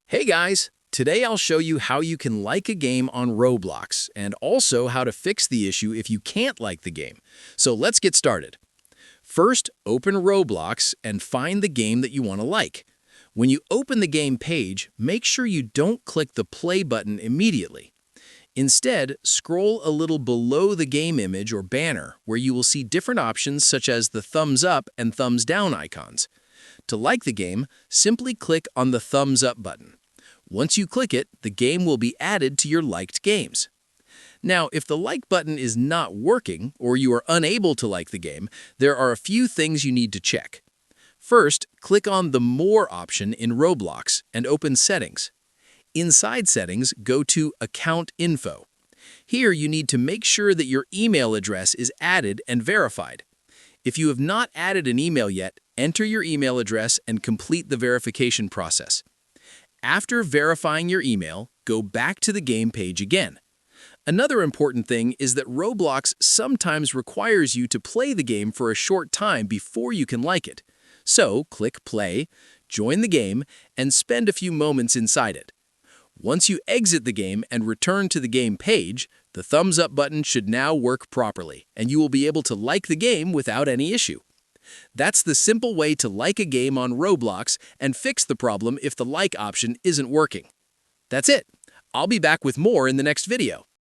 Hey guys! Today I'll show you how you can like a game on Roblox and also how to fix the issue if you can't like the game. So let's get started. First, open Roblox and find the game that you want to like. When you open the game page, make sure you don't click the play button immediately. Instead, scroll a little below the game image or banner where you will see different options such as the thumbs up and thumbs down icons. To like the game, simply click on the thumbs up button. Once you click it, the game will be added to your liked games. Now, if the like button is not working or you are unable to like the game, there are a few things you need to check. First, click on the More option in Roblox and open Settings. Inside Settings, go to Account Info. Here you need to make sure that your email address is added and verified. If you have not added an email yet, enter your email address and complete the verification process. After verifying your email, go back to the game page again. Another important thing is that Roblox sometimes requires you to play the game for a short time before you can like it. So, click Play, join the game, and spend a few moments inside it. Once you exit the game and return to the game page, the thumbs up button should now work properly, and you will be able to like the game without any issue. That's the simple way to like a game on Roblox and fix the problem if the like option isn't working. That's it. I'll be back with more in the next video.